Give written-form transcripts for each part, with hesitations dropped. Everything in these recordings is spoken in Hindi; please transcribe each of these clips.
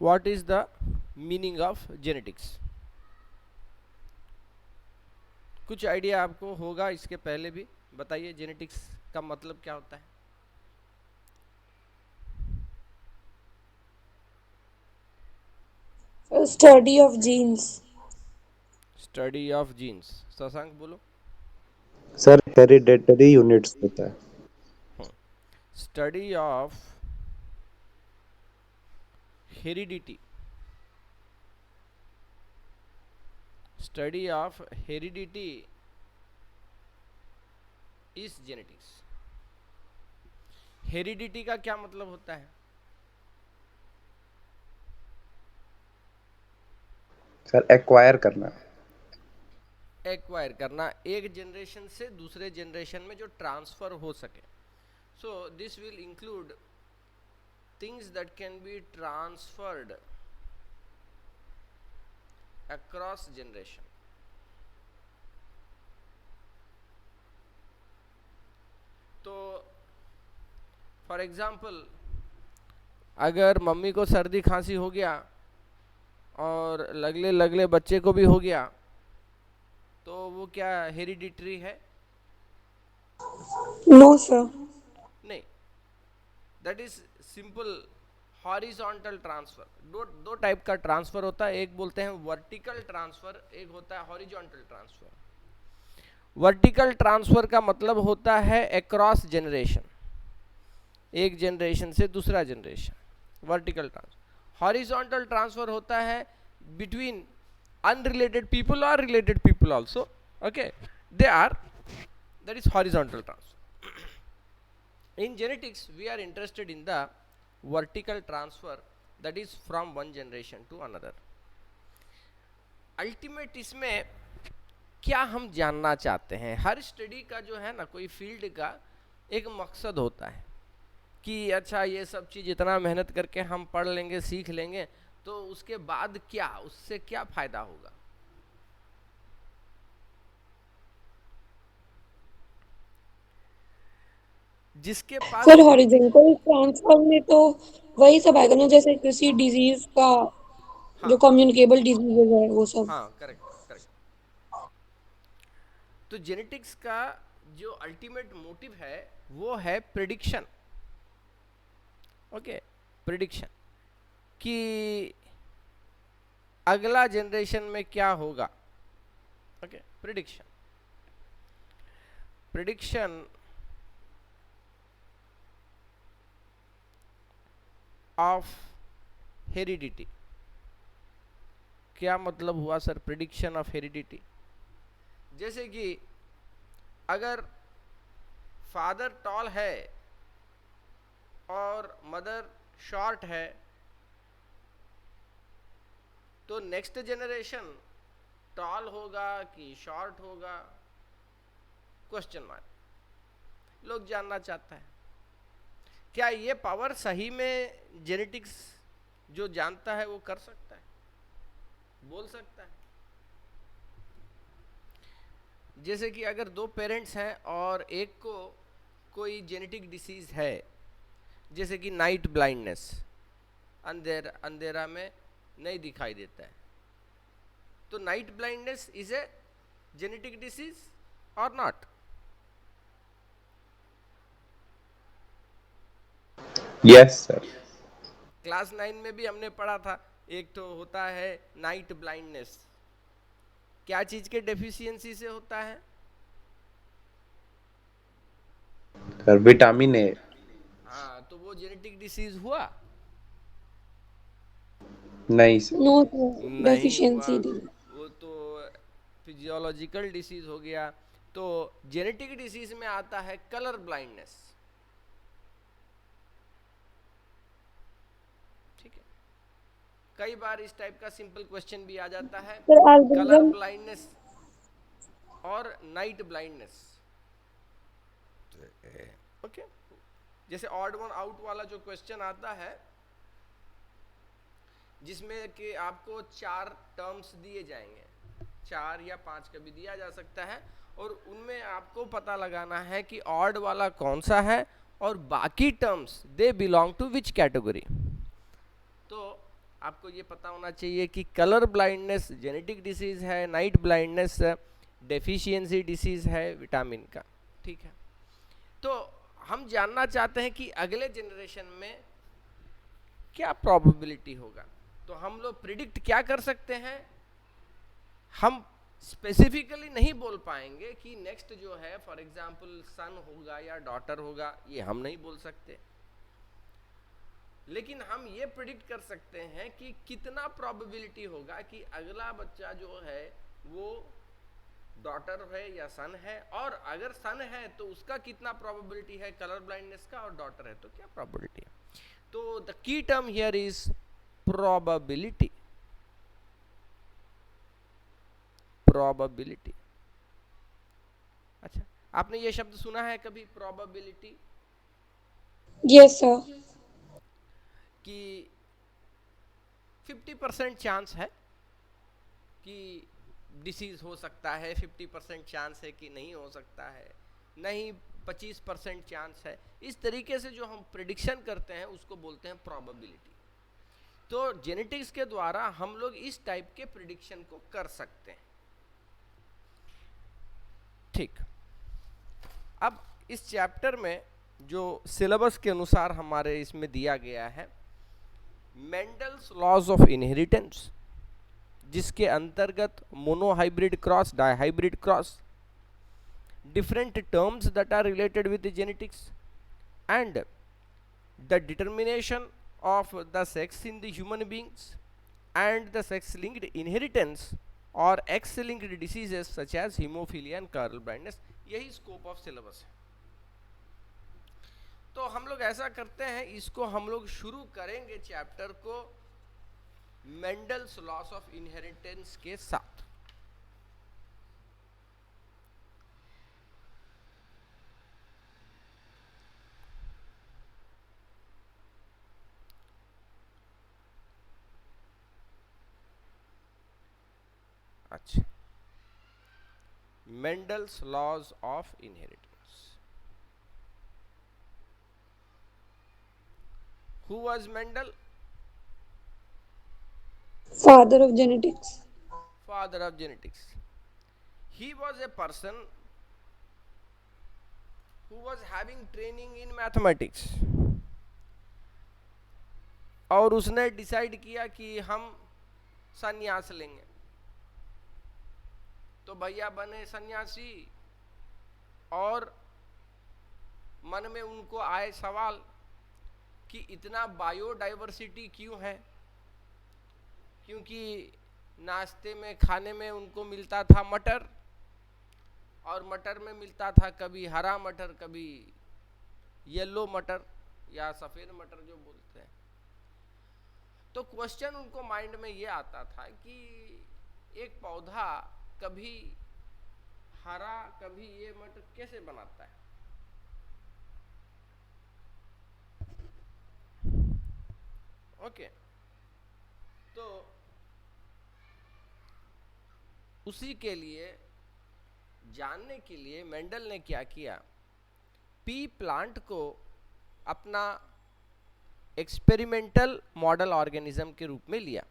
What is the meaning of genetics? कुछ आइडिया आपको होगा इसके पहले भी, बताइए जेनेटिक्स का मतलब क्या होता है? Study of genes. Study of genes. Shashank बोलो। सर हेरिडेटरी यूनिट्स होता है। Study of heredity. Study of heredity is genetics. Heredity का क्या मतलब होता है? सर एक्वायर करना। एक्वायर करना, एक जनरेशन से दूसरे जनरेशन में जो ट्रांसफर हो सके। So this will include things that can be transferred across generation. तो फॉर एग्जाम्पल, अगर मम्मी को सर्दी खांसी हो गया और लगले लगले बच्चे को भी हो गया, तो वो क्या हेरिडिटरी है? No sir. नहीं, that is simple horizontal transfer. दो टाइप का ट्रांसफर होता है, एक बोलते हैं वर्टिकल ट्रांसफर, एक होता है हॉरिजॉन्टल ट्रांसफर। वर्टिकल ट्रांसफर का मतलब होता है अक्रॉस जनरेशन, एक जनरेशन से दूसरा generation, vertical transfer. Horizontal transfer होता है between unrelated people or related people also, okay, they are, that is horizontal transfer. In genetics we are interested in the vertical transfer, that is from one generation to another. Ultimate इसमें क्या हम जानना चाहते हैं? हर स्टडी का जो है ना, कोई फील्ड का एक मकसद होता है कि अच्छा ये सब चीज़ इतना मेहनत करके हम पढ़ लेंगे, सीख लेंगे, तो उसके बाद क्या, उससे क्या फायदा होगा? जिसके पास सर हॉरिजॉन्टल ट्रांसफर में तो वही सब आएगा ना, जैसे किसी डिजीज का, जो हाँ हाँ कम्युनिकेबल डिजीजेज है वो सब। हाँ, करेक्ट करेक्ट। तो जेनेटिक्स का जो अल्टीमेट मोटिव है वो है प्रिडिक्शन। ओके, प्रिडिक्शन कि अगला जनरेशन में क्या होगा। Okay, prediction. Prediction of heredity. क्या मतलब हुआ सर प्रिडिक्शन ऑफ हेरिडिटी? जैसे कि अगर फादर टॉल है और मदर शॉर्ट है, तो नेक्स्ट जनरेशन टॉल होगा कि शॉर्ट होगा? Question mark. लोग जानना चाहता है क्या ये पावर सही में जेनेटिक्स जो जानता है वो कर सकता है, बोल सकता है? जैसे कि अगर दो पेरेंट्स हैं और एक को कोई जेनेटिक डिसीज है, जैसे कि नाइट ब्लाइंडनेस, अंधेरा में नहीं दिखाई देता है, तो night blindness is a genetic disease और नॉट? Yes sir. क्लास 9 में भी हमने पढ़ा था, एक तो होता है नाइट ब्लाइंडनेस, क्या चीज के डेफिशिएंसी से होता है? Sir vitamin A. हाँ, तो वो जेनेटिक डिसीज हुआ? नहीं सर। नो सर, नहीं हुआ, डेफिशिएंसी। वो तो फिजियोलॉजिकल डिसीज हो गया। तो जेनेटिक डिसीज में आता है कलर ब्लाइंडनेस। ठीक है, कई बार इस टाइप का सिंपल क्वेश्चन भी आ जाता है, सर कलर एल्गोरिथम। ब्लाइंडनेस और नाइट ब्लाइंडनेस। ओके, जैसे ऑड वन आउट वाला जो क्वेश्चन आता है, जिसमें कि आपको 4 टर्म्स दिए जाएंगे, 4 या 5 कभी दिया जा सकता है, और उनमें आपको पता लगाना है कि ऑड वाला कौन सा है और बाकी terms they belong to which category. तो आपको ये पता होना चाहिए कि कलर ब्लाइंडनेस जेनेटिक डिसीज है, नाइट ब्लाइंडनेस डेफिशिएंसी डिसीज है विटामिन का, ठीक है। तो हम जानना चाहते हैं कि अगले जनरेशन में क्या प्रोबेबिलिटी होगा। तो हम लोग प्रिडिक्ट क्या कर सकते हैं, हम स्पेसिफिकली नहीं बोल पाएंगे कि नेक्स्ट जो है फॉर एग्जांपल सन होगा या डॉटर होगा, ये हम नहीं बोल सकते, लेकिन हम ये प्रिडिक्ट कर सकते हैं कि कितना प्रोबेबिलिटी होगा कि अगला बच्चा जो है वो डॉटर है या सन है, और अगर सन है तो उसका कितना प्रोबेबिलिटी है कलर ब्लाइंडनेस का, और डॉटर है तो क्या प्रोबेबिलिटी है। तो the key term here is probability, probability. अच्छा, आपने ये शब्द सुना है कभी, प्रोबेबिलिटी? Yes sir. कि 50% चांस है कि डिसीज हो सकता है, 50% चांस है कि नहीं हो सकता है, नहीं 25% चांस है। इस तरीके से जो हम प्रिडिक्शन करते हैं उसको बोलते हैं प्रोबेबिलिटी। तो जेनेटिक्स के द्वारा हम लोग इस टाइप के प्रिडिक्शन को कर सकते हैं, ठीक। अब इस चैप्टर में जो सिलेबस के अनुसार हमारे इसमें दिया गया है मेंडल्स लॉज ऑफ इनहेरिटेंस, जिसके अंतर्गत monohybrid cross, dihybrid cross, different terms that are related with the genetics, and the determination of the sex in the human beings, and the sex linked inheritance or X linked diseases such as hemophilia and color blindness। यही स्कोप ऑफ सिलेबस है। तो हम लोग ऐसा करते हैं, इसको हम लोग शुरू करेंगे चैप्टर को मेंडल्स लॉस ऑफ इनहेरिटेंस के साथ। अच्छा, Mendel's laws of inheritance. Who was Mendel? Father of genetics. Father of genetics. He was a person who was having training in mathematics, और उसने डिसाइड किया कि हम संन्यास लेंगे। तो भैया बने सन्यासी, और मन में उनको आए सवाल कि इतना बायोडाइवर्सिटी क्यों है, क्योंकि नाश्ते में खाने में उनको मिलता था मटर, और मटर में मिलता था कभी हरा मटर, कभी येलो मटर या सफ़ेद मटर जो बोलते हैं। तो क्वेश्चन उनको माइंड में ये आता था कि एक पौधा कभी हरा कभी ये मटर कैसे बनाता है। ओके, तो उसी के लिए जानने के लिए मेंडल ने क्या किया, पी प्लांट को अपना एक्सपेरिमेंटल मॉडल ऑर्गेनिज्म के रूप में लिया।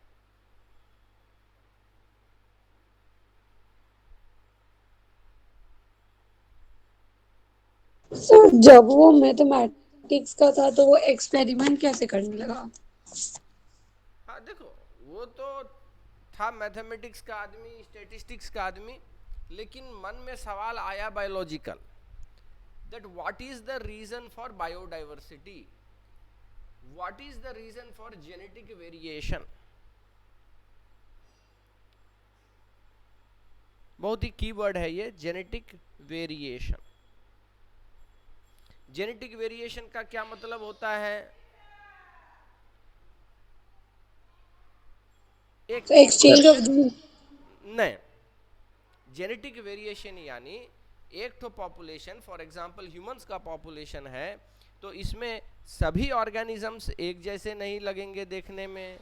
सर जब वो मैथमेटिक्स का था तो वो एक्सपेरिमेंट कैसे करने लगा? हाँ देखो, वो तो था मैथमेटिक्स का आदमी, स्टैटिस्टिक्स का आदमी, लेकिन मन में सवाल आया biological, that what is the reason for biodiversity, what is the reason for genetic variation. बहुत ही कीवर्ड है ये, जेनेटिक वेरिएशन। जेनेटिक वेरिएशन का क्या मतलब होता है? एक एक्सचेंज ऑफ जीन। नहीं, जेनेटिक वेरिएशन यानी एक तो पॉपुलेशन, फॉर एग्जांपल ह्यूमंस का पॉपुलेशन है, तो इसमें सभी ऑर्गेनिजम्स एक जैसे नहीं लगेंगे देखने में,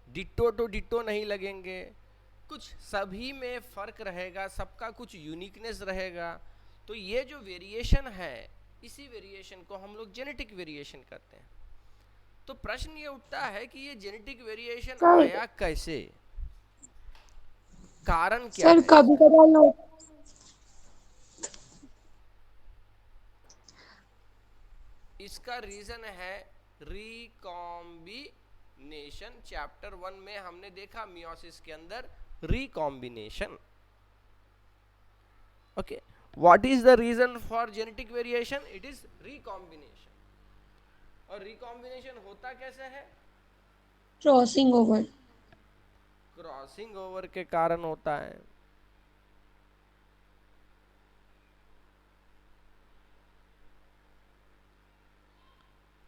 डिट्टो टू डिट्टो नहीं लगेंगे, कुछ सभी में फर्क रहेगा, सबका कुछ यूनिकनेस रहेगा। तो ये जो वेरिएशन है, इसी वेरिएशन को हम लोग जेनेटिक वेरिएशन कहते हैं। तो प्रश्न ये उठता है कि ये जेनेटिक वेरिएशन सर आया कैसे, कारण क्या सर है कभी इसका। कभार लोग इसका रीजन है रिकॉम्बिनेशन। चैप्टर 1 में हमने देखा मियोसिस के अंदर recombination. Okay, what is the reason for genetic variation? It is recombination. और रिकॉम्बिनेशन होता कैसे है? Crossing over. क्रॉसिंग ओवर के कारण होता है।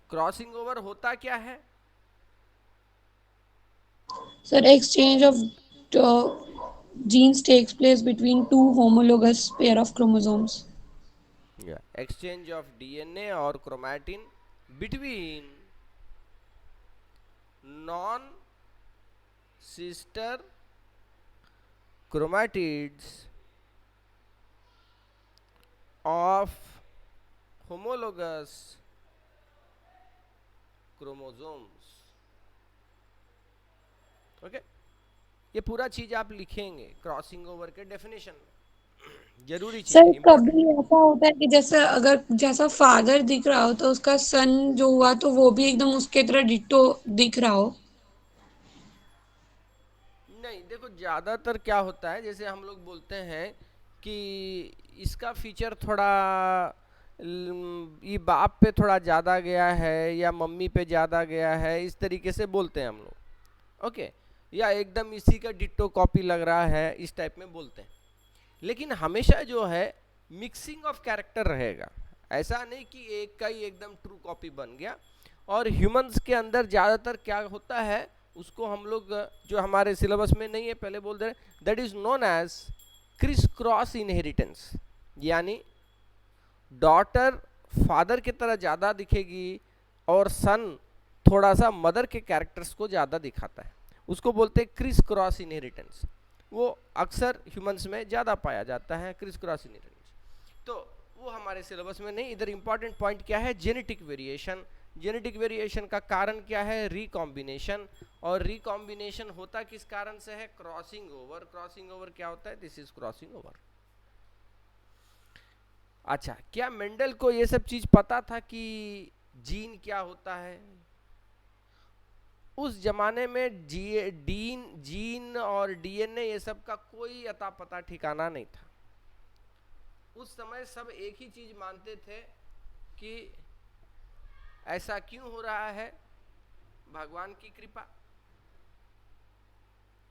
क्रॉसिंग ओवर होता क्या है? Sir exchange of genes takes place between two homologous pair of chromosomes. Exchange of DNA और chromatin between non sister chromatids of homologous chromosomes। Okay, ये पूरा चीज आप लिखेंगे क्रॉसिंग ओवर के डेफिनेशन में, जरूरी चीज सर है, इंपॉर्टेंट। कभी ऐसा होता है कि जैसे अगर जैसा फादर दिख रहा हो तो उसका सन जो हुआ तो वो भी एकदम उसके तरह डिट्टो दिख रहा हो। नहीं, देखो ज्यादातर क्या होता है, जैसे हम लोग बोलते हैं कि इसका फीचर थोड़ा ये बाप पे थोड़ा ज्यादा गया है या मम्मी पे ज्यादा गया है, इस तरीके से बोलते हैं हम लोग। ओके, या एकदम इसी का डिट्टो कॉपी लग रहा है, इस टाइप में बोलते हैं। लेकिन हमेशा जो है मिक्सिंग ऑफ कैरेक्टर रहेगा, ऐसा नहीं कि एक का ही एकदम ट्रू कॉपी बन गया। और ह्यूमंस के अंदर ज़्यादातर क्या होता है, उसको हम लोग जो हमारे सिलेबस में नहीं है पहले बोल दे रहे, that is known as criss cross inheritance. यानी डॉटर फादर की तरह ज़्यादा दिखेगी और सन थोड़ा सा मदर के कैरेक्टर्स को ज़्यादा दिखाता है, उसको बोलते हैं क्रिस क्रॉस इनहेरिटेंस। वो अक्सर ह्यूमंस में ज़्यादा पाया जाता है क्रिस क्रॉस इनहेरिटेंस। तो वो हमारे सिलेबस में नहीं। इधर इंपॉर्टेंट पॉइंट क्या है, जेनेटिक वेरिएशन। जेनेटिक वेरिएशन का कारण क्या है, रिकॉम्बिनेशन। और रिकॉम्बिनेशन होता किस कारण से है, क्रॉसिंग ओवर। क्रॉसिंग ओवर क्या होता है, दिस इज क्रॉसिंग ओवर। अच्छा, क्या मेंडल को ये सब चीज पता था कि जीन क्या होता है? उस जमाने में जीन और डीएनए ये सब का कोई अता पता ठिकाना नहीं था। उस समय सब एक ही चीज मानते थे कि ऐसा क्यों हो रहा है, भगवान की कृपा।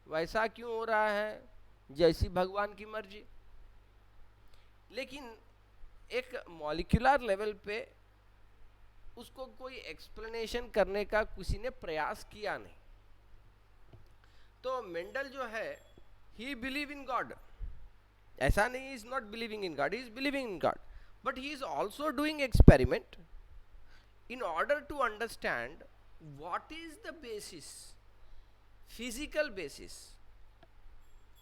वैसा क्यों हो रहा है, जैसी भगवान की मर्जी। लेकिन एक मॉलिक्यूलर लेवल पे उसको कोई एक्सप्लेनेशन करने का किसी ने प्रयास किया नहीं। तो मेंडल जो है, ही बिलीव इन गॉड। ऐसा नहीं is not believing in God, he is believing in God, but he is also doing experiment in order to understand what is the basis, physical basis,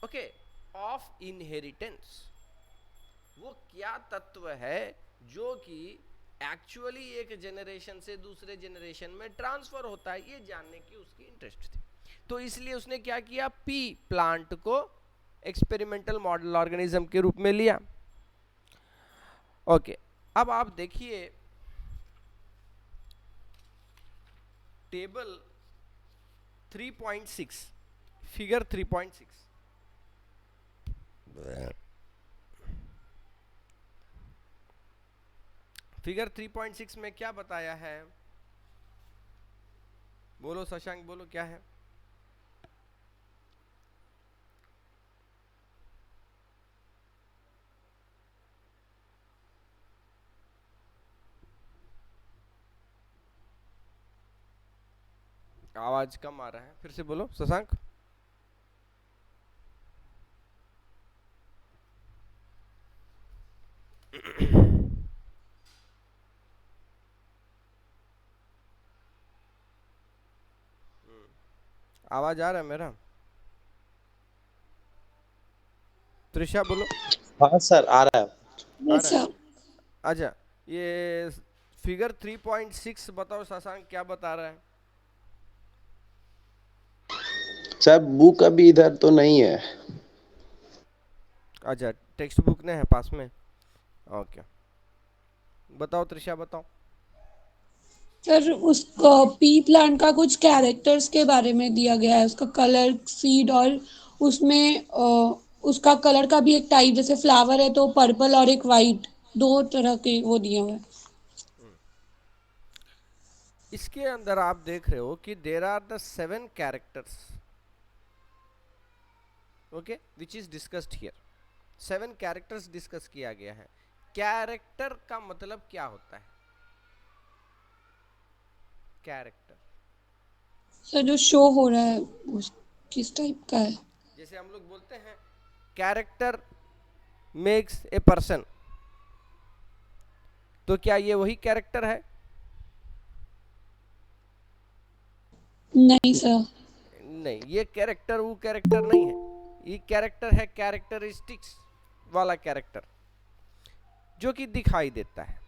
okay, of inheritance। वो क्या तत्व है जो कि एक्चुअली एक जनरेशन से दूसरे जनरेशन में ट्रांसफर होता है, ये जानने की उसकी इंटरेस्ट थी। तो इसलिए उसने क्या किया, पी प्लांट को एक्सपेरिमेंटल मॉडल ऑर्गेनिज्म के रूप में लिया। ओके, अब आप देखिए टेबल 3.6, फिगर 3.6। फिगर 3.6 में क्या बताया है, बोलो शशांक, बोलो क्या है? आवाज कम आ रहा है, फिर से बोलो शशांक। आवाज आ रहा है मेरा? त्रिशा बोलो। हाँ सर, आ रहा है। आ रहा है। अच्छा अच्छा, ये फिगर 3.6 बताओ शशांक, क्या बता रहा है? सर बुक अभी इधर तो नहीं है। अच्छा, टेक्स्ट बुक ने है पास में। ओके, बताओ त्रिशा, बताओ। सर उस पी प्लांट का कुछ कैरेक्टर्स के बारे में दिया गया है, उसका कलर, सीड, और उसमें उसका कलर का भी एक टाइप, जैसे फ्लावर है तो पर्पल और एक वाइट, दो तरह के वो दिए हुए हैं। इसके अंदर आप देख रहे हो कि there are the 7 characters, okay, which is discussed here. 7 characters discuss किया गया है। कैरेक्टर का मतलब क्या होता है? कैरेक्टर सर जो शो हो रहा है उस किस टाइप का है? जैसे हम लोग बोलते हैं कैरेक्टर मेक्स ए पर्सन, तो क्या ये वही कैरेक्टर है? नहीं सर। नहीं, ये कैरेक्टर वो कैरेक्टर नहीं है। ये कैरेक्टर है कैरेक्टरिस्टिक्स वाला कैरेक्टर, जो कि दिखाई देता है।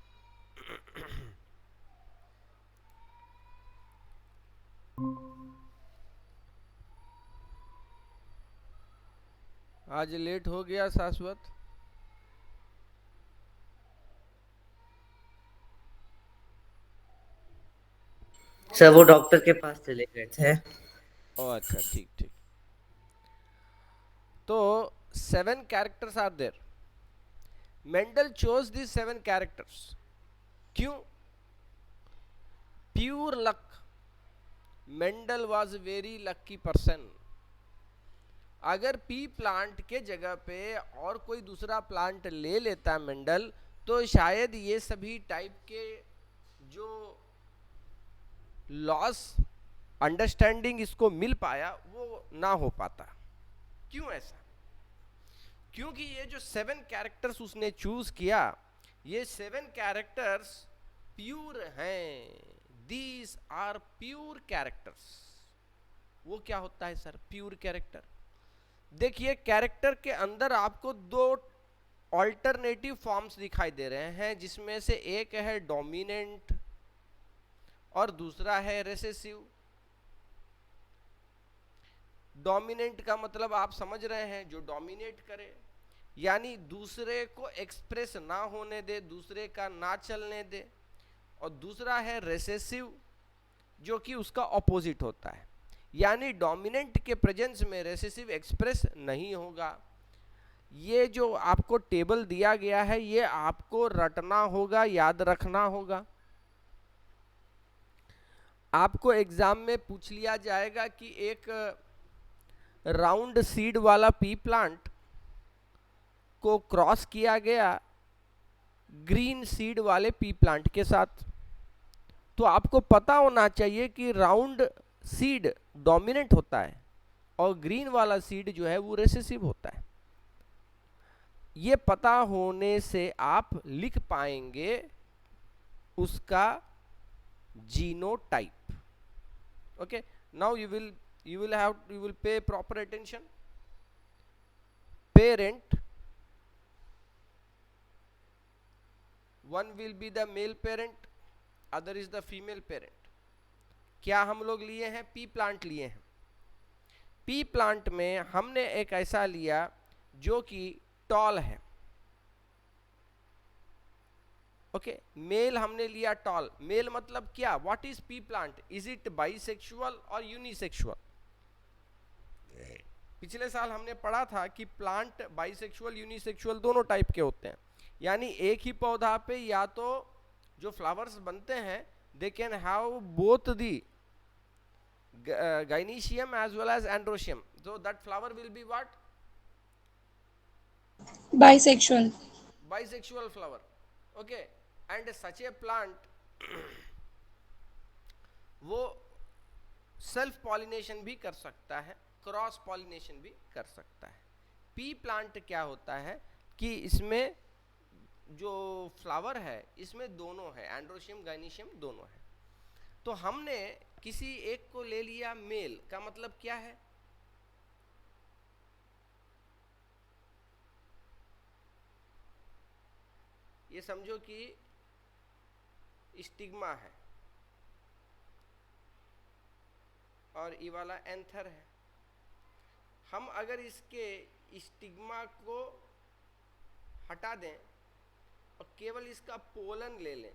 आज लेट हो गया शाश्वत। सर वो डॉक्टर के पास चले गए थे। ओ अच्छा, ठीक ठीक। तो 7 characters are there. Mendel chose these 7 characters. क्यों? Pure luck. Mendel was very lucky person. अगर पी प्लांट के जगह पे और कोई दूसरा प्लांट ले लेता मेंडल, तो शायद ये सभी टाइप के जो लॉस अंडरस्टैंडिंग इसको मिल पाया वो ना हो पाता। क्यों ऐसा? क्योंकि ये जो 7 कैरेक्टर्स उसने चूज किया, ये 7 कैरेक्टर्स प्योर हैं। These are pure characters. वो क्या होता है सर प्योर कैरेक्टर? देखिए, कैरेक्टर के अंदर आपको 2 ऑल्टरनेटिव फॉर्म्स दिखाई दे रहे हैं, जिसमें से एक है डोमिनेंट और दूसरा है रेसेसिव। डोमिनेंट का मतलब आप समझ रहे हैं, जो डोमिनेट करे, यानी दूसरे को एक्सप्रेस ना होने दे, दूसरे का ना चलने दे। और दूसरा है रेसेसिव, जो कि उसका ऑपोजिट होता है, यानी डोमिनेंट के प्रेजेंस में रेसेसिव एक्सप्रेस नहीं होगा। ये जो आपको टेबल दिया गया है, ये आपको रटना होगा, याद रखना होगा। आपको एग्जाम में पूछ लिया जाएगा कि एक राउंड सीड वाला पी प्लांट को क्रॉस किया गया ग्रीन सीड वाले पी प्लांट के साथ, तो आपको पता होना चाहिए कि राउंड सीड डोमिनेंट होता है और ग्रीन वाला सीड जो है वो रेसेसिव होता है। ये पता होने से आप लिख पाएंगे उसका genotype. Okay, now you will pay proper attention. Parent, one will be the male parent, other is the female parent. क्या हम लोग लिए हैं? पी प्लांट लिए हैं। पी प्लांट में हमने एक ऐसा लिया जो कि टॉल है। ओके, मेल हमने लिया टॉल। मेल मतलब क्या? What is P plant? Is it bisexual और यूनिसेक्सुअल? पिछले साल हमने पढ़ा था कि प्लांट बाइसेक्सुअल यूनिसेक्सुअल दोनों टाइप के होते हैं, यानी एक ही पौधा पे या तो जो फ्लावर्स बनते हैं they can have both the gynoecium as well as androecium, so that flower will be what? Bisexual. Bisexual flower. Okay, and such a plant वो सेल्फ पॉलिनेशन भी कर सकता है, क्रॉस पॉलिनेशन भी कर सकता है। पी प्लांट क्या होता है कि इसमें जो फ्लावर है इसमें दोनों है, एंड्रोशियम गाइनीशियम दोनों है। तो हमने किसी एक को ले लिया मेल, का मतलब क्या है? ये समझो कि स्टिग्मा है और ये वाला एंथर है। हम अगर इसके स्टिग्मा को हटा दें और केवल इसका पोलन ले लें,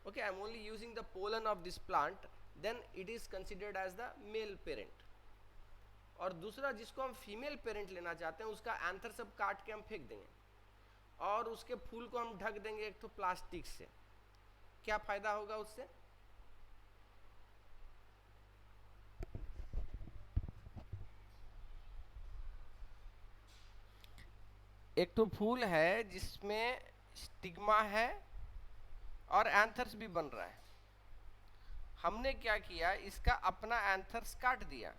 okay, I'm only using the pollen of this plant, then it is considered as the male parent. और दूसरा जिसको हम फीमेल पेरेंट लेना चाहते हैं उसका एंथर सब काट के हम फेंक देंगे और उसके फूल को हम ढक देंगे एक तो प्लास्टिक से। क्या फायदा होगा उससे? एक तो फूल है जिसमें स्टिग्मा है और एंथर्स भी बन रहा है। हमने क्या किया, इसका अपना एंथर्स काट दिया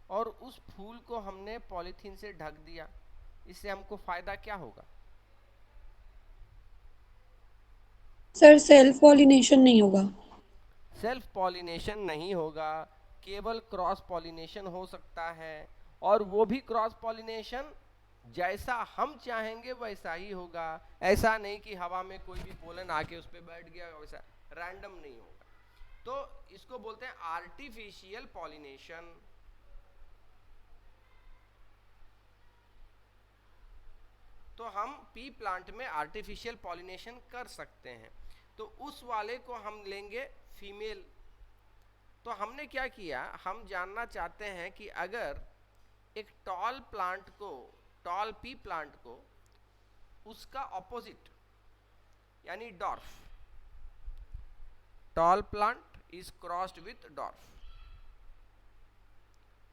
और उस फूल को हमने पॉलीथीन से ढक दिया। इससे हमको फायदा क्या होगा? सर सेल्फ पॉलिनेशन नहीं होगा। सेल्फ पॉलिनेशन नहीं होगा, केवल क्रॉस पॉलिनेशन हो सकता है, और वो भी क्रॉस पॉलिनेशन जैसा हम चाहेंगे वैसा ही होगा। ऐसा नहीं कि हवा में कोई भी पोलन आके उस पर बैठ गया, वैसा रैंडम नहीं होगा। तो इसको बोलते हैं आर्टिफिशियल पॉलिनेशन। तो हम पी प्लांट में आर्टिफिशियल पॉलिनेशन कर सकते हैं। तो उस वाले को हम लेंगे फीमेल। तो हमने क्या किया, हम जानना चाहते हैं कि अगर एक टॉल प्लांट को, टॉल पी प्लांट को, उसका ऑपोजिट यानी dwarf, tall plant is crossed with dwarf,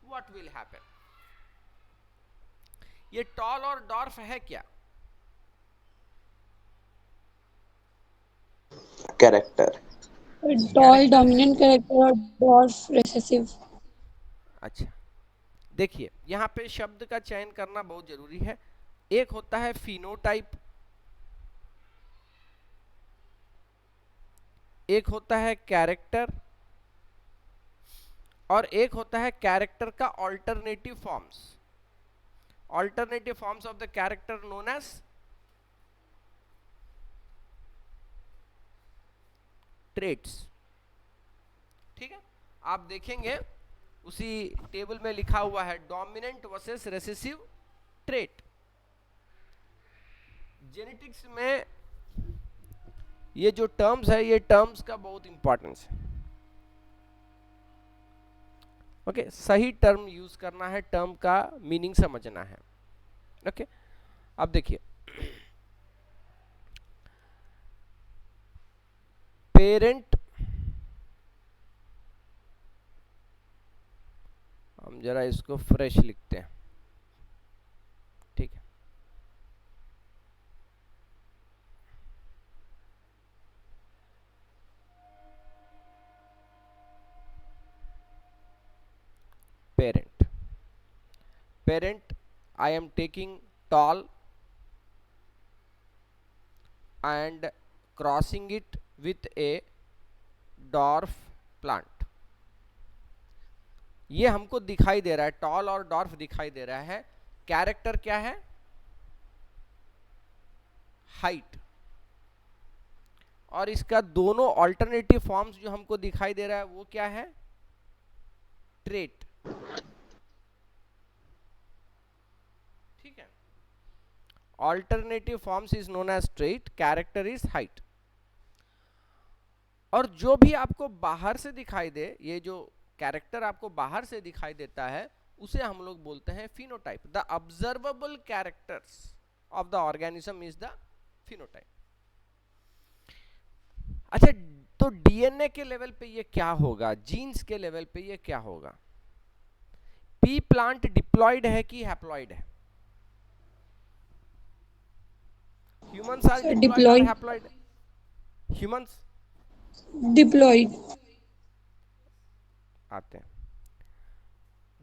what will happen? ये टॉल और डॉर्फ है क्या? कैरेक्टर। टॉल डोमिनेंट कैरेक्टर और डॉर्फ रिसेसिव। अच्छा, देखिए यहाँ पे शब्द का चयन करना बहुत जरूरी है। एक होता है फिनोटाइप, एक होता है कैरेक्टर, और एक होता है कैरेक्टर का alternative forms. Alternative forms of the character known as traits. ठीक है, आप देखेंगे उसी टेबल में लिखा हुआ है dominant versus recessive trait. Genetics में ये जो टर्म्स है, ये टर्म्स का बहुत इंपॉर्टेंस है। ओके, सही टर्म यूज करना है, टर्म का मीनिंग समझना है। ओके, अब देखिए पेरेंट, हम जरा इसको फ्रेश लिखते हैं। ठीक है, parent, parent, I am taking tall and crossing it with a dwarf plant। ये हमको दिखाई दे रहा है, टॉल और डॉर्फ दिखाई दे रहा है। कैरेक्टर क्या है? हाइट। और इसका दोनों ऑल्टरनेटिव फॉर्म्स जो हमको दिखाई दे रहा है वो क्या है? ट्रेट। ठीक है, alternative forms is known as trait, character is height. और जो भी आपको बाहर से दिखाई दे, ये जो कैरेक्टर आपको बाहर से दिखाई देता है, उसे हम लोग बोलते हैं phenotype. The observable characters of the organism is the phenotype. अच्छा, तो डीएनए के लेवल पे ये क्या होगा, जीन्स के लेवल पे ये क्या होगा? पी प्लांट डिप्लॉयड है कि हैप्लॉयड है? ह्यूमंस आर डिप्लॉयड और हैप्लॉयड? ह्यूमंस डिप्लॉयड आते हैं,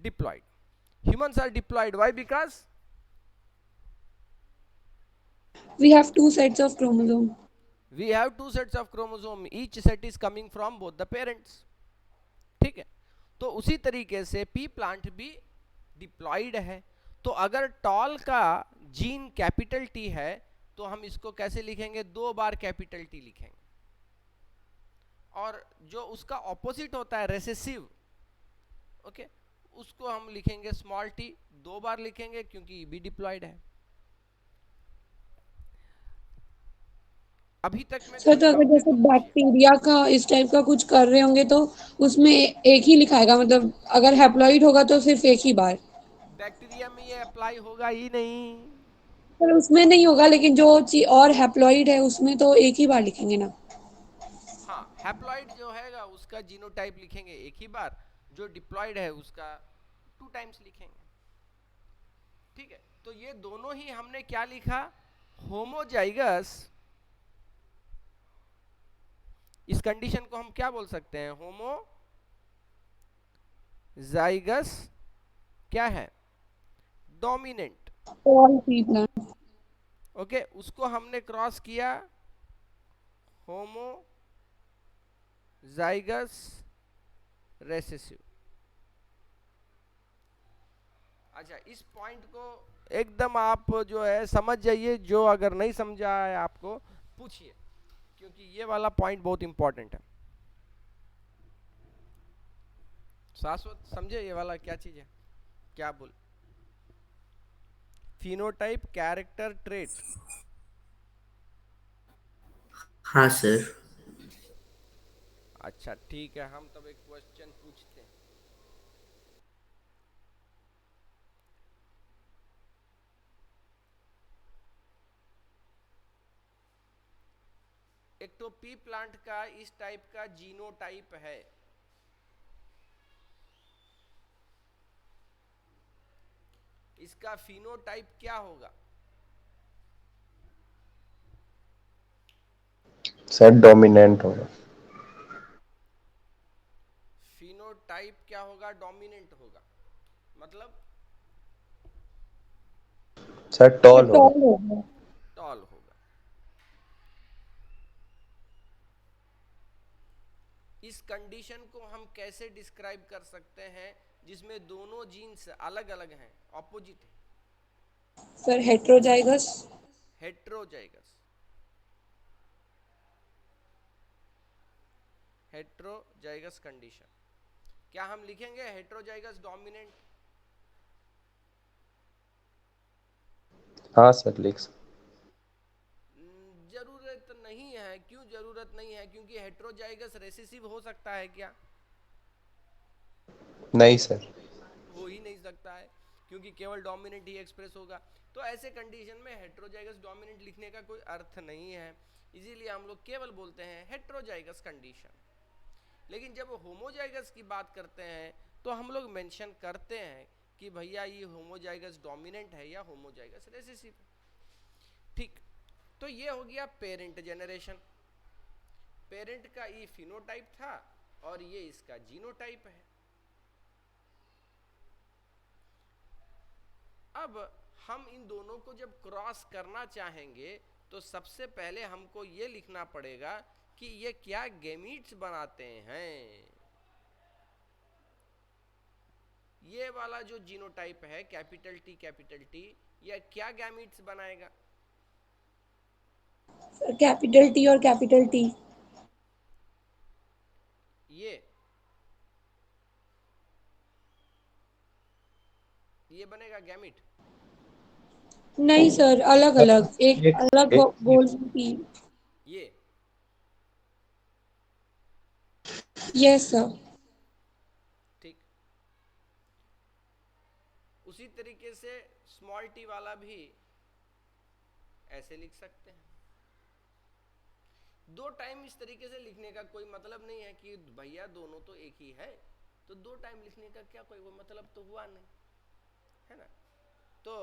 diploid. Humans are diploid, why? Because we have two sets of chromosome. we have two sets of chromosome, each set is coming from both the parents। ठीक है, तो उसी तरीके से पी प्लांट भी डिप्लॉयड है। तो अगर टॉल का जीन कैपिटल टी है तो हम इसको कैसे लिखेंगे? 2 बार कैपिटल टी लिखेंगे। और जो उसका ऑपोजिट होता है रेसेसिव, ओके, उसको हम लिखेंगे स्मॉल टी, 2 बार लिखेंगे क्योंकि बी डिप्लॉयड है। अभी तक में सर कोई तो अगर डाउट है जैसे तो पूछिए। बैक्टीरिया का इस टाइप का कुछ कर रहे होंगे तो उसमें एक ही लिखाएगा, मतलब अगर हैप्लॉइड होगा तो सिर्फ एक ही बार। बैक्टीरिया में ये अप्लाई होगा ही नहीं। पर उसमें नहीं होगा, लेकिन जो चीज और हैप्लॉइड है उसमें तो एक ही बार लिखेंगे ना। हाँ, हैप्लॉइड जो हैगा उसका जीनोटाइप लिखेंगे एक ही बार, जो डिप्लॉयड है उसका 2 टाइम्स लिखेंगे। ठीक है, तो ये दोनों ही हमने क्या लिखा, होमोजाइगस। इस कंडीशन को हम क्या बोल सकते हैं, होमोजाइगस क्या है, dominant. All P plant. Okay, उसको हमने क्रॉस किया होमोजाइगस रेसेसिव। अच्छा, इस पॉइंट को एकदम आप जो है समझ जाइए, जो अगर नहीं समझा है आपको पूछिए, क्योंकि ये वाला पॉइंट बहुत इंपॉर्टेंट है। शाश्वत समझे ये वाला क्या चीज है, क्या बोल, फिनोटाइप, कैरेक्टर, ट्रेट। हाँ सर। अच्छा ठीक है, हम तब एक क्वेश्चन पूछते हैं। एक तो पी प्लांट का इस टाइप का जीनोटाइप है, इसका फिनोटाइप क्या होगा, सर डोमिनेंट होगा। फिनोटाइप क्या होगा, डोमिनेंट होगा, मतलब सर तो टॉल होगा। टॉल होगा। टॉल होगा। इस कंडीशन को हम कैसे डिस्क्राइब कर सकते हैं जिसमें दोनों जीन्स अलग अलग हैं, ऑपोजिट है, sir heterozygous. Heterozygous. Heterozygous condition क्या हम लिखेंगे, हेट्रोजाइगस डोमिनेंट। हाँ सर लिख सकते। जरूरत नहीं है, क्यों जरूरत नहीं है, क्योंकि हेट्रोजाइगस रेसेसिव हो सकता है क्या, नहीं सर। हो ही नहीं सकता है, क्योंकि केवल डोमिनेंट ही एक्सप्रेस होगा। तो ऐसे कंडीशन में हेट्रोजाइगस डोमिनेंट लिखने का कोई अर्थ नहीं है, इसीलिए हम लोग केवल बोलते हैं हेट्रोजाइगस कंडीशन। लेकिन जब होमोजाइगस की बात करते हैं तो हम लोग मेंशन करते हैं कि भैया ये होमोजाइगस डोमिनेंट है या होमोजाइगस रेसेसिव है। ठीक, तो ये हो गया पेरेंट जेनरेशन। पेरेंट का ये फिनोटाइप था और ये इसका जीनोटाइप है। अब हम इन दोनों को जब क्रॉस करना चाहेंगे तो सबसे पहले हमको ये लिखना पड़ेगा कि ये क्या गैमीट्स बनाते हैं। ये वाला जो जीनोटाइप है कैपिटल टी, ये क्या गैमीट्स बनाएगा, सर कैपिटल टी और कैपिटल टी। ये बनेगा गैमीट। नहीं सर, अलग अलग, एक एक अलग एक गोल टी। ये यस सर। ठीक, उसी तरीके से स्मॉल टी वाला भी ऐसे लिख सकते हैं। 2 टाइम इस तरीके से लिखने का कोई मतलब नहीं है कि भैया दोनों तो एक ही है, तो 2 टाइम लिखने का क्या कोई वो मतलब तो हुआ नहीं, है ना। तो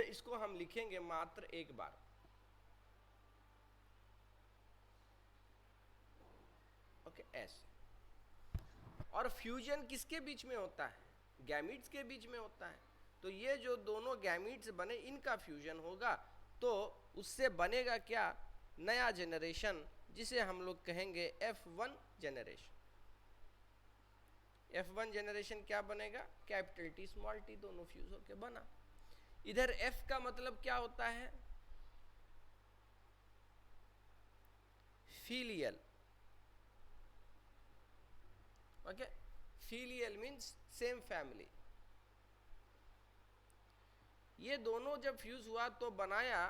इसको हम लिखेंगे मात्र एक बार, ओके ऐसे। और फ्यूजन किसके बीच में होता है, गैमीट्स के बीच में होता है। तो ये जो दोनों गैमीट्स बने इनका फ्यूजन होगा, तो उससे बनेगा क्या, नया जनरेशन, जिसे हम लोग कहेंगे F1 जनरेशन। F1 जनरेशन क्या बनेगा, कैपिटल टी स्मॉल टी दोनों फ्यूज होके बना। इधर F का मतलब क्या होता है, filial, okay, filial means same family. ये दोनों जब फ्यूज हुआ तो बनाया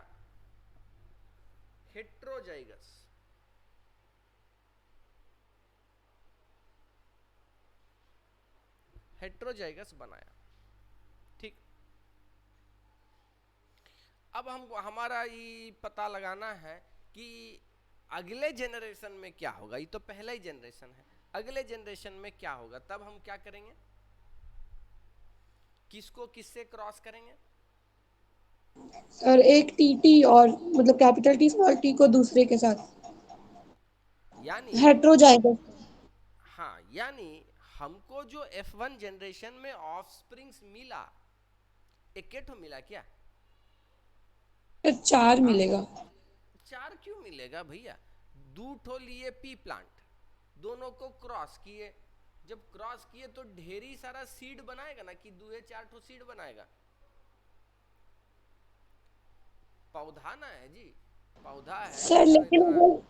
हेट्रोजाइगस। हेट्रोजाइगस बनाया, ठीक। अब हमको हमारा ये पता लगाना है कि अगले जनरेशन में क्या होगा। ये तो पहला ही जनरेशन है, अगले जनरेशन में क्या होगा। तब हम क्या करेंगे, किसको किससे क्रॉस करेंगे। और एक टीटी और मतलब कैपिटल टी स्मॉल टी को दूसरे के साथ यानी हेट्रोजाइगस। हाँ, यानी हमको जो F1 जनरेशन में ऑफस्प्रिंग्स मिला, एक मिला क्या, फिर 4 हाँ, मिलेगा। 4 क्यों मिलेगा भैया, 2 ठो लिए पी प्लांट, दोनों को क्रॉस किए। जब क्रॉस किए तो ढेरी सारा सीड बनाएगा ना, कि 2 4 ठो सीड बनाएगा। पौधा ना है जी, पौधा है सर इतना लेकिन इतना। अगर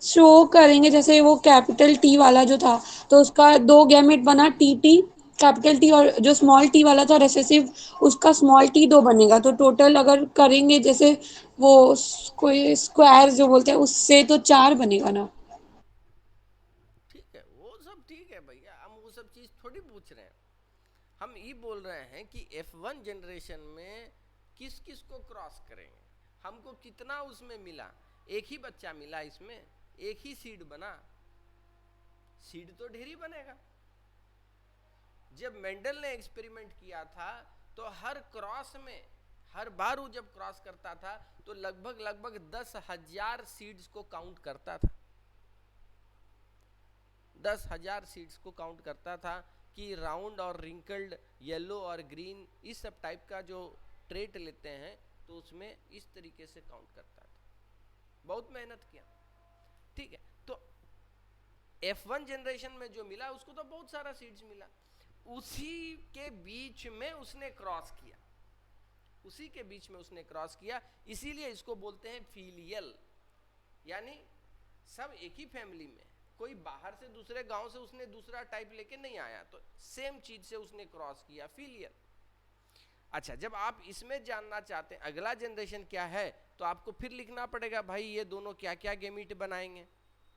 शो करेंगे जैसे वो कैपिटल टी वाला जो था, तो उसका 2 गैमेट बना टीटी कैपिटल टी, और जो स्मॉल टी वाला था रिसेसिव, उसका स्मॉल टी 2 बनेगा। तो टोटल अगर करेंगे जैसे वो कोई स्क्वायर जो बोलते हैं उससे, तो 4 बनेगा ना। ठीक है, वो सब ठीक है भैया, हम वो सब चीज थोड़ी पूछ रहे हैं। हम ये बोल रहे हैं कि F1 जनरेशन में किस किस को क्रॉस करेंगे, हमको कितना उसमें मिला। एक ही बच्चा मिला इसमें, एक ही सीड बना, सीड तो ढेरी बनेगा। जब मेंडल ने एक्सपेरिमेंट किया था तो हर क्रॉस में, हर बार वो जब क्रॉस करता था तो लगभग लगभग 10,000 सीड्स को काउंट करता था। 10,000 सीड्स को काउंट करता था कि राउंड और रिंकल्ड, येलो और ग्रीन, इस सब टाइप का जो ट्रेट लेते हैं तो उसमें इस तरीके से काउंट करता था। बहुत मेहनत किया, ठीक है। तो F1 जनरेशन में जो मिला उसको तो बहुत सारा सीड्स मिला, उसी के बीच में उसने क्रॉस किया, उसी के बीच में उसने क्रॉस किया। इसीलिए इसको बोलते हैं फीलियल, यानी सब एक ही फैमिली में, कोई बाहर से दूसरे गांव से उसने दूसरा टाइप लेके नहीं आया, तो सेम चीज से उसने क्रॉस किया, फीलियल। अच्छा, जब आप इसमें जानना चाहते हैं अगला जनरेशन क्या है, तो आपको फिर लिखना पड़ेगा भाई ये दोनों क्या क्या गैमीट बनाएंगे।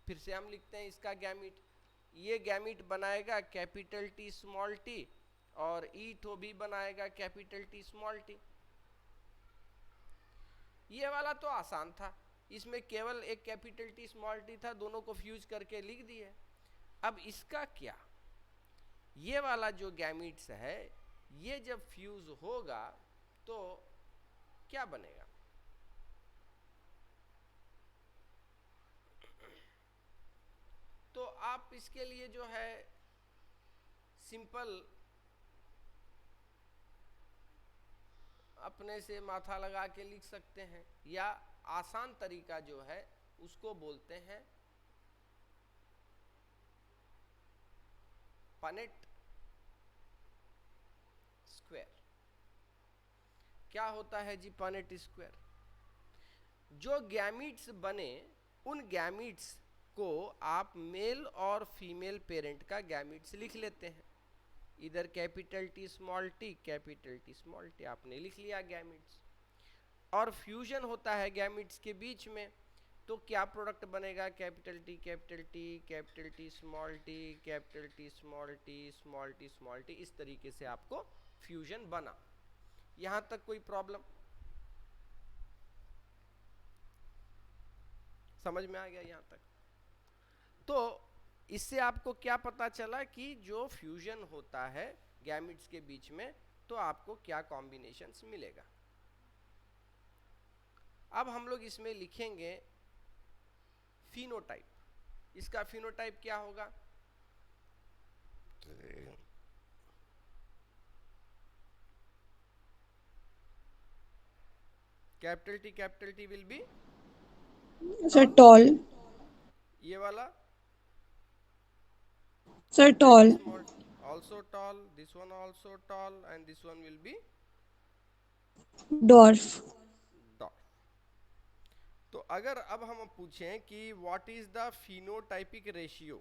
फिर से हम लिखते हैं इसका गैमीट, ये गैमीट बनाएगा कैपिटल टी स्मॉल टी, और ई ठो भी बनाएगा कैपिटल टी स्मॉल टी। ये वाला तो आसान था, इसमें केवल एक कैपिटल टी स्मॉल टी था, दोनों को फ्यूज करके लिख दिए। अब इसका क्या, ये वाला जो गैमीट्स है ये जब फ्यूज होगा तो क्या बनेगा। तो आप इसके लिए जो है सिंपल अपने से माथा लगा के लिख सकते हैं, या आसान तरीका जो है उसको बोलते हैं पनेट स्क्वायर। क्या होता है जी पनेट स्क्वायर, जो गैमीट्स बने उन गैमीट्स को आप मेल और फीमेल पेरेंट का गैमीट्स लिख लेते हैं। इधर capital T small T, capital T small T, आपने लिख लिया गैमीट्स। और फ्यूजन होता है गैमीट्स के बीच में, तो क्या प्रोडक्ट बनेगा, capital T capital T, capital T small T, capital T small T, small T small T, इस तरीके से आपको फ्यूजन बना। यहां तक कोई प्रॉब्लम समझ में आ गया यहां तक। तो इससे आपको क्या पता चला कि जो फ्यूजन होता है गैमिट्स के बीच में तो आपको क्या कॉम्बिनेशंस मिलेगा। अब हम लोग इसमें लिखेंगे फिनोटाइप। इसका फिनोटाइप क्या होगा, capital T will be sir tall. ये वाला sir capital T tall. Small, also tall, this one also tall, and this one will be Dwarf. dwarf. तो अगर अब हम पूछें कि what is the phenotypic ratio,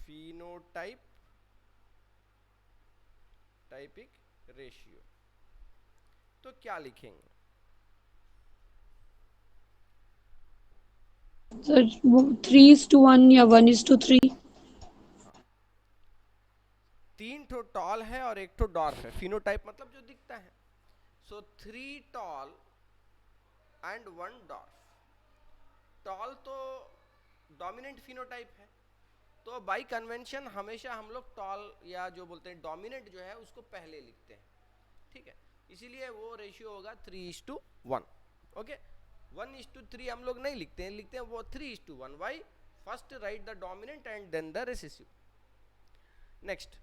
phenotype typic ratio, तो क्या लिखेंगे? सर 3:1 या 1:3? हाँ, 3 ठो टॉल है और 1 ठो डॉर्फ है, फिनोटाइप मतलब जो दिखता है। सो 3 टॉल एंड 1 डॉर्फ। टॉल तो डोमिनेंट फिनोटाइप है, तो बाय कन्वेंशन हमेशा हम लोग टॉल या जो बोलते हैं डोमिनेंट जो है उसको पहले लिखते हैं, ठीक है। इसीलिए वो रेशियो होगा 3:1। ओके, 1:3 हम लोग नहीं लिखते हैं, लिखते हैं वो 3:1। Why? First write the dominant and then the recessive. Next,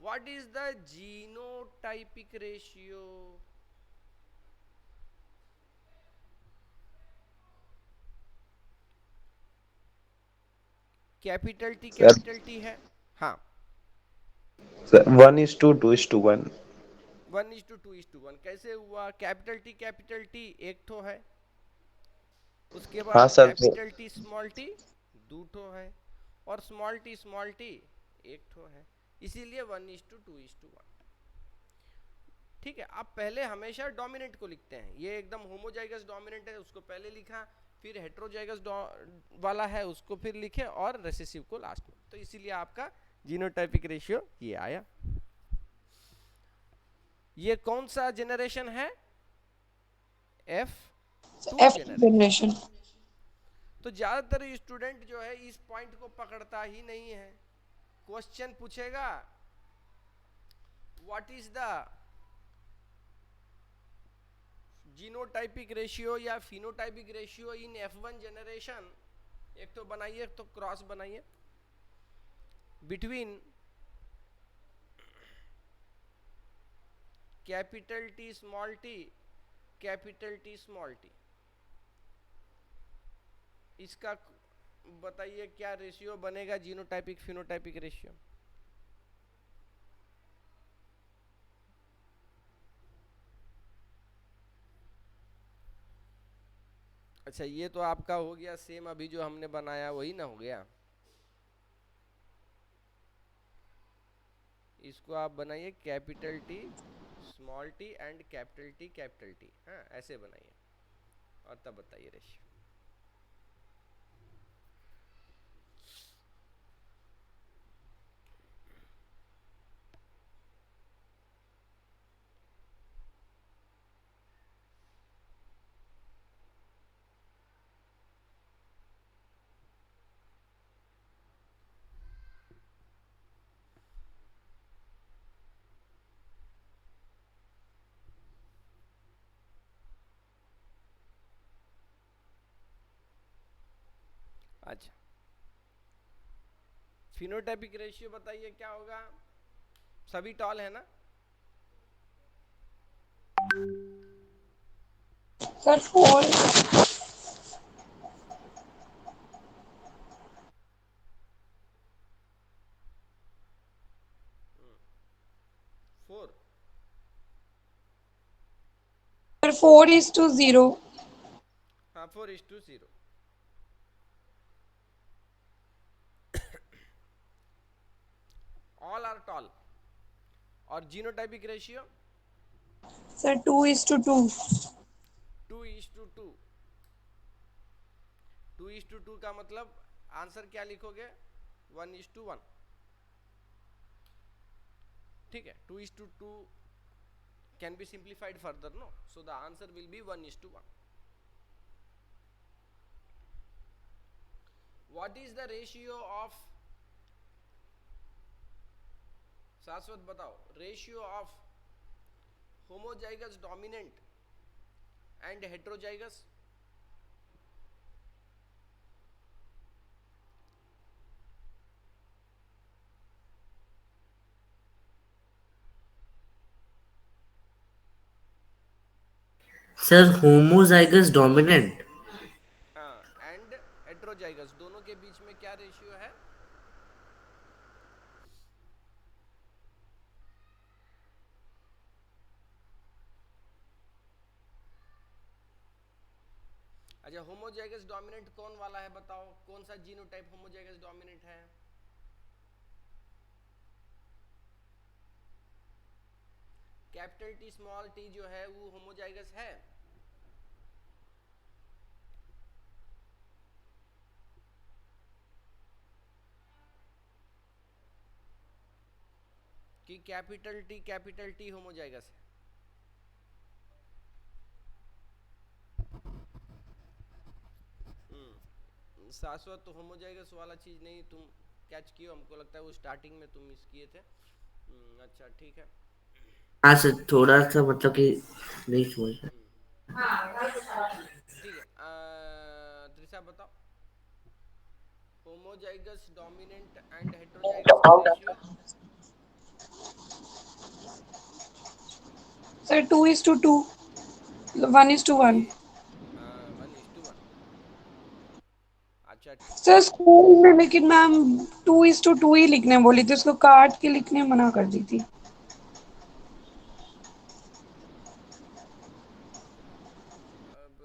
what is the genotypic ratio? Capital T है, हाँ। 1:2:1। 1:2:1 कैसे हुआ? कैपिटल टी एक ठो है, उसके हाँ बाद सर, तो कैपिटल टी स्मॉल टी दो ठो है, और स्मॉल टी एक ठो है, इसीलिए 1:2:1। ठीक है, आप पहले हमेशा डोमिनेंट को लिखते हैं, ये एकदम होमोजाइगस डोमिनेंट है उसको पहले लिखा, फिर हेट्रोजाइगस वाला है उसको फिर लिखे, और रेसेसिव को लास्ट में, तो इसीलिए आपका जीनोटाइपिक रेशियो ये आया। ये कौन सा जेनरेशन है? F2 F generation. जनरेशन। तो ज्यादातर स्टूडेंट जो है इस पॉइंट को पकड़ता ही नहीं है। क्वेश्चन पूछेगा what is the genotypic ratio या phenotypic ratio in F1 generation, एक तो बनाइए, एक तो क्रॉस बनाइए between capital T small T, capital T small T. इसका बताइए क्या रेशियो बनेगा, जीनोटाइपिक फिनोटाइपिक रेशियो? अच्छा, ये तो आपका हो गया सेम, अभी जो हमने बनाया वही ना हो गया। इसको आप बनाइए capital T small T and capital T, हाँ ऐसे बनाइए, और तब बताइए रेशियो। अच्छा, फिनोटाइपिक रेशियो बताइए क्या होगा? सभी टॉल है ना? सर 4। 4। सर 4:0। हाँ, 4:0। All are tall. और जीनोटाइपिक रेशियो सर 2:2। 2:2। 2:2 का मतलब आंसर क्या लिखोगे? 1:1। ठीक है, 2:2 can be simplified further, no? So the answer will be 1:1. What is the ratio of, शाश्वत बताओ, ratio of homozygous dominant and heterozygous? Sir homozygous dominant हाँ, एंड अच्छा, होमोजाइगस डोमिनेंट कौन वाला है बताओ, कौन सा जीनोटाइप होमोजाइगस डोमिनेंट है? कैपिटल टी स्मॉल टी जो है वो होमोजाइगस है? कि कैपिटल टी होमोजाइगस है? शाश्वत तो होमोजाइगस वाला चीज नहीं तुम कैच किए, हमको लगता है वो स्टार्टिंग में तुम मिस किए थे। अच्छा ठीक है। हाँ सर, थोड़ा सा मतलब कि नहीं समझ रहा। ठीक है, त्रिशा बताओ, होमोजाइगस डोमिनेंट एंड हेटेरोजाइगस का रेशियो? सर 2:2, 1:1। 1:1। अच्छा सर स्कूल में लेकिन मैम 2:2 ही लिखने बोली थी, उसको काट के लिखने मना कर दी थी। अब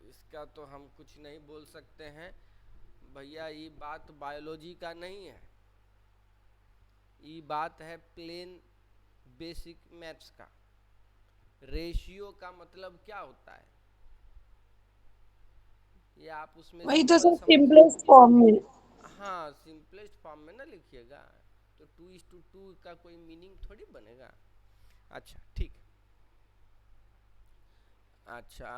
इसका तो हम कुछ नहीं बोल सकते हैं भैया, ये बात बायोलॉजी का नहीं है, ये बात है प्लेन बेसिक मैथ्स का। रेशियो का मतलब क्या होता है ये आप उसमें वही तो सिंपल सर समझिए। सिंपलेस्ट फॉर्म में। हाँ, सिंपलेस्ट फॉर्म में ना लिखिएगा, तो 2:2 का कोई मीनिंग थोड़ी बनेगा। अच्छा ठीक। अच्छा,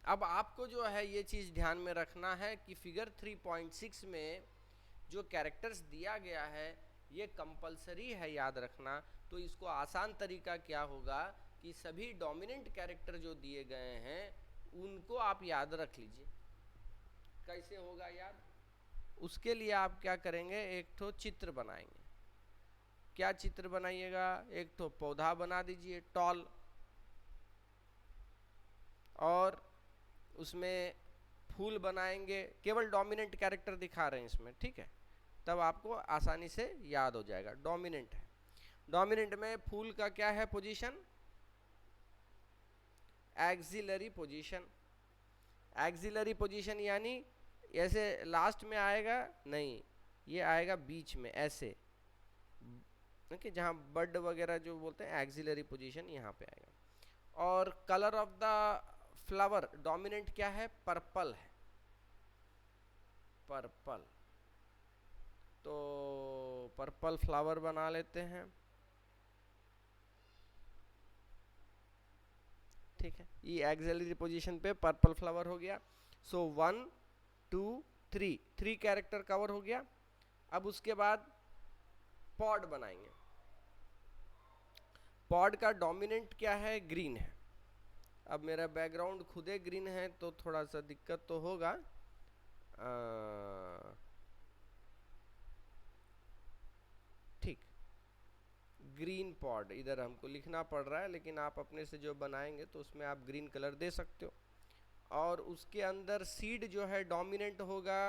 अब आपको जो है ये चीज़ ध्यान में रखना है कि फिगर 3.6 में जो कैरेक्टर्स दिया गया है ये कंपलसरी है याद रखना। तो इसको आसान तरीका क्या होगा कि सभी डोमिनेंट कैरेक्टर जो दिए गए हैं उनको आप याद रख लीजिए। कैसे होगा याद? उसके लिए आप क्या करेंगे, एक तो चित्र बनाएंगे। क्या चित्र बनाइएगा? एक तो पौधा बना दीजिए टॉल, और उसमें फूल बनाएंगे। केवल डोमिनेंट कैरेक्टर दिखा रहे हैं इसमें, ठीक है, तब आपको आसानी से याद हो जाएगा। डोमिनेंट है, डोमिनेंट में फूल का क्या है position? Axillary position. Axillary position यानी ऐसे लास्ट में आएगा नहीं, ये आएगा बीच में ऐसे, ओके, जहाँ बर्ड वगैरह जो बोलते हैं एक्सिलरी पोजीशन यहाँ पे आएगा। और colour of the flower dominant क्या है? पर्पल है, पर्पल। तो पर्पल फ्लावर बना लेते हैं, ठीक है, ये एक्सिलरी पोजीशन पे पर्पल फ्लावर हो गया। सो 1 2 3, 3 कैरेक्टर कवर हो गया। अब उसके बाद पॉड बनाएंगे। पॉड का डोमिनेंट क्या है? ग्रीन है। अब मेरा बैकग्राउंड खुदे ग्रीन है तो थोड़ा सा दिक्कत तो होगा। ठीक, ग्रीन पॉड इधर हमको लिखना पड़ रहा है, लेकिन आप अपने से जो बनाएंगे तो उसमें आप ग्रीन कलर दे सकते हो। और उसके अंदर सीड जो है डोमिनेंट होगा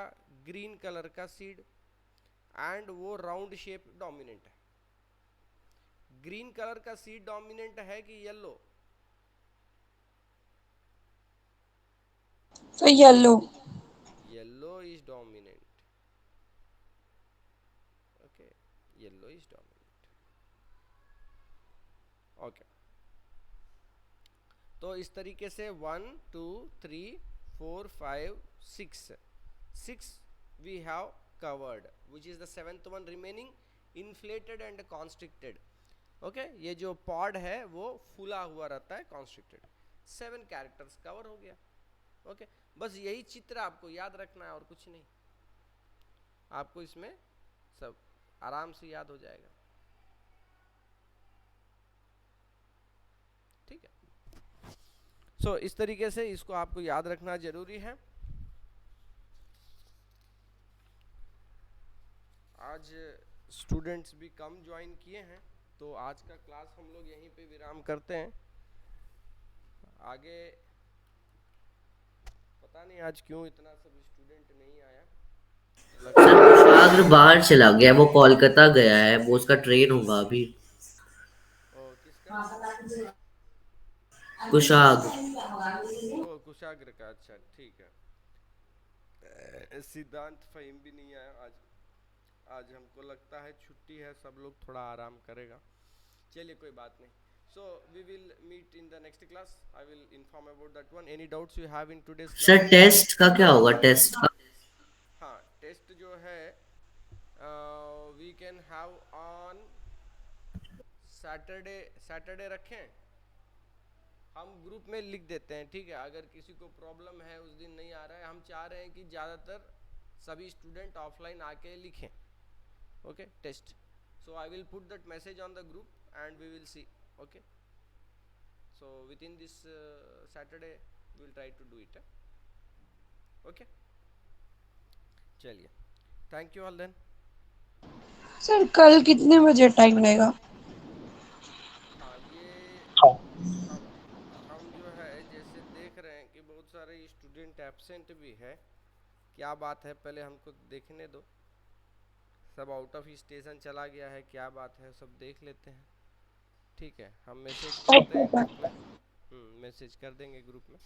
ग्रीन कलर का सीड, एंड वो राउंड शेप डोमिनेंट है। ग्रीन कलर का सीड डोमिनेंट है कि yellow? Sir yellow. Yellow is dominant, okay, yellow is dominant, okay. तो इस तरीके से 1 2 3 4 5 6 6 we have covered, which is the seventh one remaining, inflated and constricted। Okay, ये जो पॉड है वो फूला हुआ रहता है, कॉन्स्ट्रिक्टेड। 7 कैरेक्टर्स कवर हो गया। ओके, बस यही चित्र आपको याद रखना है और कुछ नहीं, आपको इसमें सब आराम से याद हो जाएगा, ठीक है। सो इस तरीके से इसको आपको याद रखना जरूरी है। आज स्टूडेंट्स भी कम ज्वाइन किए हैं, तो आज का क्लास हम लोग यहीं पे विराम करते हैं। आगे पता नहीं आज क्यों इतना सब स्टूडेंट नहीं आया। सर कुशाग्र बाहर चला गया, वो कोलकाता गया है, वो उसका ट्रेन होगा अभी। ओ किसका? कुशाग्र। ओ कुछ कुशाग्र का, अच्छा ठीक है। सिद्धांत फहीम भी नहीं आया आज। आज हमको लगता है छुट्टी है, सब लोग थोड़ा आराम करेगा। चलिए कोई बात नहीं। So we will meet in the next class. I will inform about that one. Any doubts you have in today's sir class? Test का क्या होगा, टेस्ट का? हाँ, टेस्ट जो है we can have on Saturday रखें, हम ग्रुप में लिख देते हैं, ठीक है। अगर किसी को प्रॉब्लम है, उस दिन नहीं आ रहा है, हम चाह रहे हैं कि ज़्यादातर सभी स्टूडेंट ऑफलाइन आके लिखें, okay, test. So I will put that message on the group and we will see, okay. So within this Saturday we will try to do it, okay. चलिए, thank you all then. Sir कल कितने बजे टाइम रहेगा? हाँ, ये हम जो है जैसे देख रहे हैं कि बहुत सारे स्टूडेंट एब्सेंट भी है। क्या बात है, पहले हमको देखने दो। सब आउट ऑफ स्टेशन चला गया है, क्या बात है, सब देख लेते हैं, ठीक है। हम मैसेज करते हैं ग्रुप में, मैसेज कर देंगे ग्रुप में।